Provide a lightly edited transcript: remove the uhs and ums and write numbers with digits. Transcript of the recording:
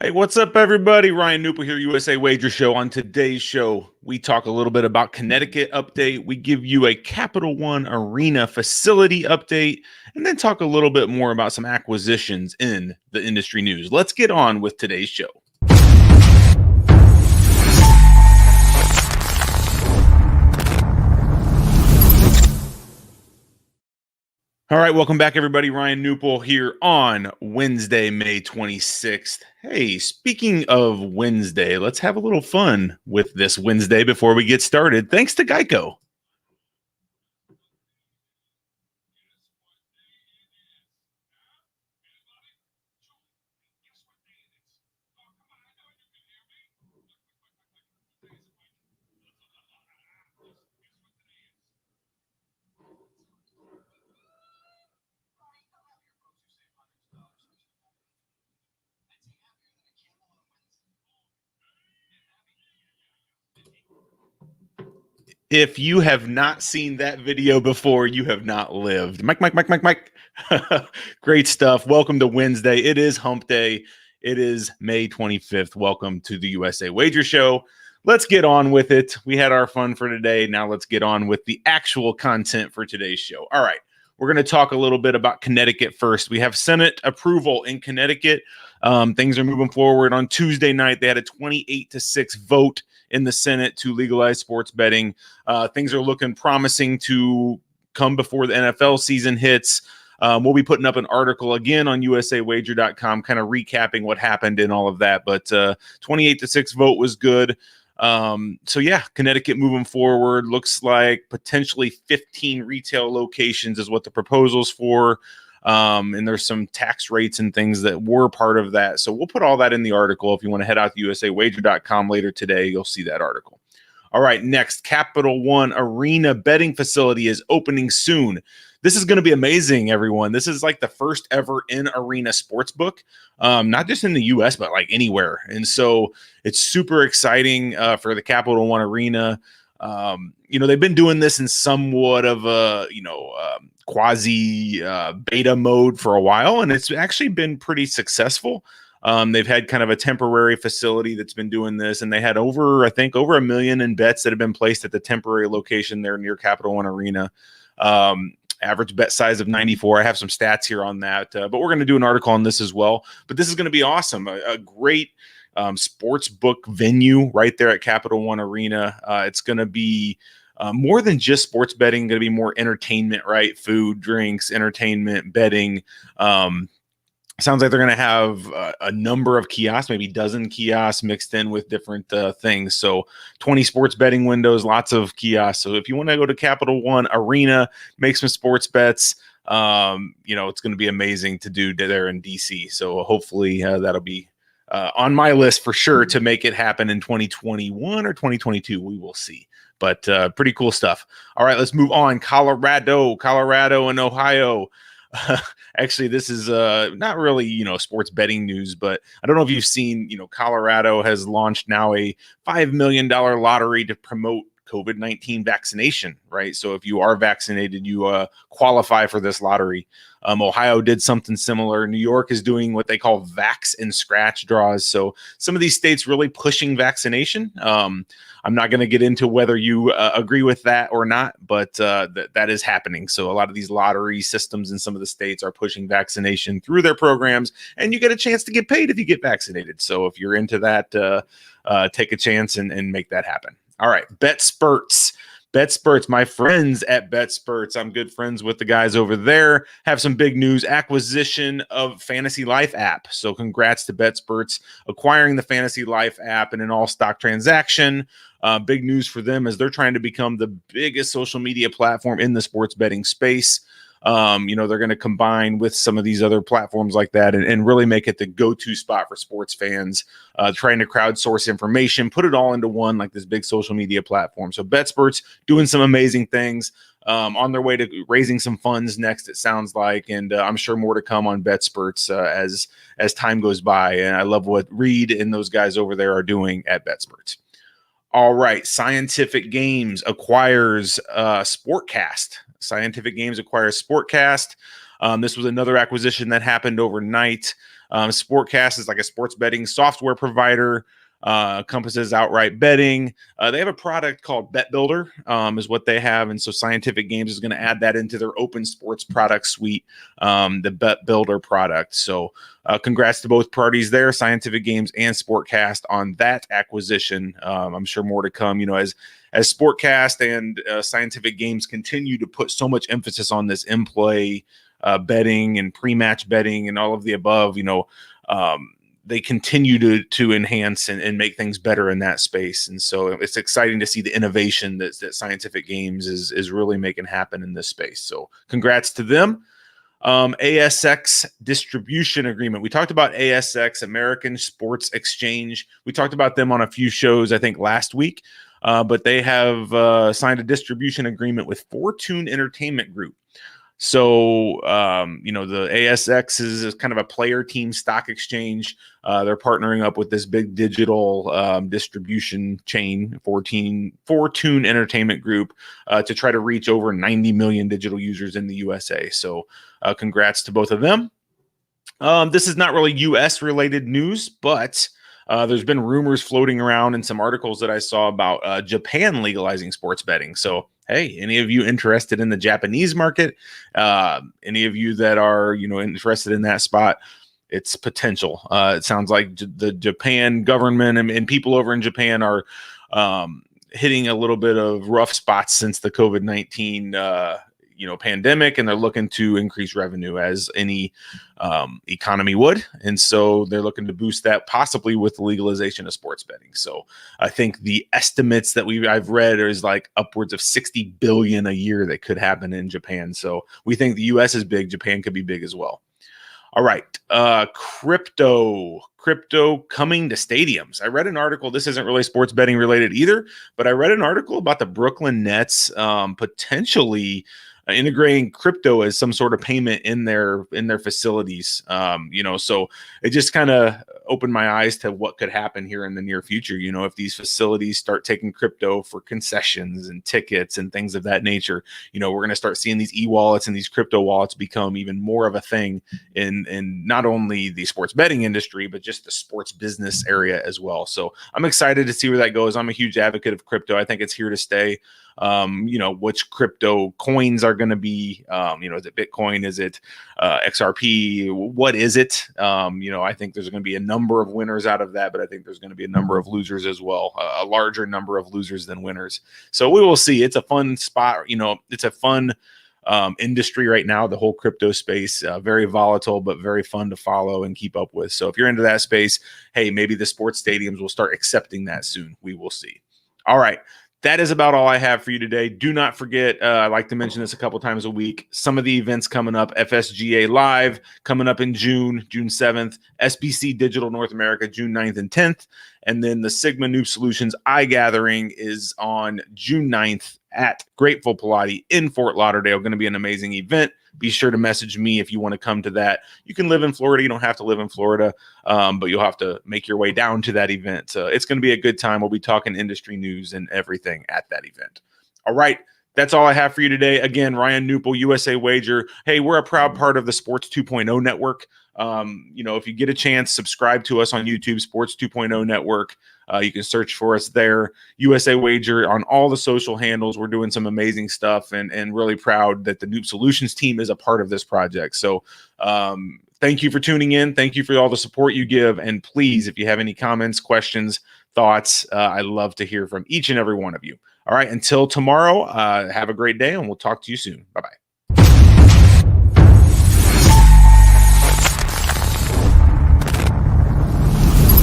Hey, what's up, everybody? Ryan Newpel here, USA Wager Show. On today's show, we talk a little bit about Connecticut update. We give you a Capital One Arena facility update, and then talk a little bit more about some acquisitions in the industry news. Let's get on with today's show. All right, welcome back, everybody. Ryan Newpel here on Wednesday, May 26th. Hey, speaking of Wednesday, let's have a little fun with this Wednesday before we get started. Thanks to Geico. If you have not seen that video before, you have not lived. Mike. Great stuff. Welcome to Wednesday. It is Hump Day. It is May 25th. Welcome to the USA Wager Show. Let's get on with it. We had our fun for today. Now let's get on with the actual content for today's show. All right. We're going to talk a little bit about Connecticut first. We have Senate approval in Connecticut. Things are moving forward. On Tuesday night, they had a 28-6 vote in the Senate to legalize sports betting. Things are looking promising to come before the NFL season hits. We'll be putting up an article again on usawager.com, kind of recapping what happened and all of that. But 28-6 vote was good. So yeah, Connecticut moving forward. Looks like potentially 15 retail locations is what the proposal's for. And there's some tax rates and things that were part of that. So we'll put all that in the article. If you want to head out to usawager.com later today, you'll see that article. All right, next, Capital One Arena betting facility is opening soon. This is going to be amazing, everyone. This is like the first ever in-arena sports book, not just in the U.S., but like anywhere. And so it's super exciting for the Capital One Arena. They've been doing this in somewhat of a, quasi beta mode for a while, and it's actually been pretty successful. They've had kind of a temporary facility that's been doing this, and they had over 1 million in bets that have been placed at the temporary location there near Capital One Arena. Average bet size of 94. I have some stats here on that, but we're going to do an article on this as well. But this is going to be awesome. A great sports book venue right there at Capital One Arena. It's going to be more than just sports betting, going to be more entertainment, right? Food, drinks, entertainment, betting. Sounds like they're going to have a number of kiosks, maybe a dozen kiosks mixed in with different things. So 20 sports betting windows, lots of kiosks. So if you want to go to Capital One Arena, make some sports bets, it's going to be amazing to do there in DC. So hopefully that'll be on my list for sure to make it happen in 2021 or 2022. We will see. But pretty cool stuff. All right, let's move on. Colorado and Ohio. Actually, this is not really, sports betting news, but I don't know if you've seen, Colorado has launched now a $5 million lottery to promote COVID-19 vaccination, right? So if you are vaccinated, you qualify for this lottery. Ohio did something similar. New York is doing what they call vax and scratch draws. So some of these states really pushing vaccination. I'm not going to get into whether you agree with that or not, but that is happening. So a lot of these lottery systems in some of the states are pushing vaccination through their programs, and you get a chance to get paid if you get vaccinated. So if you're into that, take a chance and make that happen. All right, BetSperts. BetSperts, my friends at BetSperts, I'm good friends with the guys over there, have some big news. Acquisition of Fantasy Life app. So congrats to BetSperts acquiring the Fantasy Life app in an all-stock transaction. Big news for them as they're trying to become the biggest social media platform in the sports betting space. They're going to combine with some of these other platforms like that and really make it the go-to spot for sports fans, trying to crowdsource information, put it all into one, like this big social media platform. So BetSperts doing some amazing things, on their way to raising some funds next, it sounds like, and I'm sure more to come on BetSperts as time goes by. And I love what Reed and those guys over there are doing at BetSperts. All right, Scientific Games acquires SportCast. Scientific Games acquires SportCast. This was another acquisition that happened overnight. SportCast is like a sports betting software provider. Encompasses outright betting. They have a product called Bet Builder, is what they have. And so Scientific Games is going to add that into their open sports product suite, the Bet Builder product. So congrats to both parties there, Scientific Games and SportCast, on that acquisition. I'm sure more to come, as SportCast and Scientific Games continue to put so much emphasis on this in-play betting and pre-match betting and all of the above, they continue to enhance and make things better in that space. And so it's exciting to see the innovation that Scientific Games is really making happen in this space. So congrats to them. ASX distribution agreement. We talked about ASX, American Sports Exchange. We talked about them on a few shows, I think, last week. But they have signed a distribution agreement with Fortune Entertainment Group. So, the ASX is kind of a player team stock exchange. They're partnering up with this big digital distribution chain, Fortune Entertainment Group, to try to reach over 90 million digital users in the USA. So congrats to both of them. This is not really US related news, but there's been rumors floating around in some articles that I saw about Japan legalizing sports betting. So, hey, any of you interested in the Japanese market? Any of you that are, interested in that spot? It's potential. It sounds like the Japan government and people over in Japan are hitting a little bit of rough spots since the COVID-19 pandemic, and they're looking to increase revenue as any economy would. And so they're looking to boost that possibly with the legalization of sports betting. So I think the estimates that I've read is like upwards of 60 billion a year that could happen in Japan. So we think the US is big. Japan could be big as well. All right. Crypto coming to stadiums. I read an article. This isn't really sports betting related either, but I read an article about the Brooklyn Nets potentially integrating crypto as some sort of payment in their facilities. So it just kind of opened my eyes to what could happen here in the near future. If these facilities start taking crypto for concessions and tickets and things of that nature, we're going to start seeing these e-wallets and these crypto wallets become even more of a thing in not only the sports betting industry, but just the sports business area as well. So I'm excited to see where that goes. I'm a huge advocate of crypto. I think it's here to stay. Which crypto coins are going to be, is it Bitcoin? Is it XRP? What is it? I think there's going to be a number of winners out of that, but I think there's going to be a number of losers as well, a larger number of losers than winners. So we will see. It's a fun spot. It's a fun industry right now, the whole crypto space, very volatile, but very fun to follow and keep up with. So if you're into that space, hey, maybe the sports stadiums will start accepting that soon. We will see. All right. That is about all I have for you today. Do not forget, I like to mention this a couple times a week, some of the events coming up. FSGA Live coming up in June 7th. SBC Digital North America, June 9th and 10th. And then the Sigma Noob Solutions iGathering is on June 9th at Grateful Pilati in Fort Lauderdale. Going to be an amazing event. Be sure to message me if you want to come to that. You can live in Florida. You don't have to live in Florida, but you'll have to make your way down to that event. It's going to be a good time. We'll be talking industry news and everything at that event. All right. That's all I have for you today. Again, Ryan Newpel, USA Wager. Hey, we're a proud part of the Sports 2.0 network. If you get a chance, subscribe to us on YouTube, Sports 2.0 Network. You can search for us there. USA Wager on all the social handles. We're doing some amazing stuff and really proud that the Noob Solutions team is a part of this project. So thank you for tuning in. Thank you for all the support you give. And please, if you have any comments, questions, thoughts, I love to hear from each and every one of you. All right. Until tomorrow, have a great day and we'll talk to you soon. Bye-bye.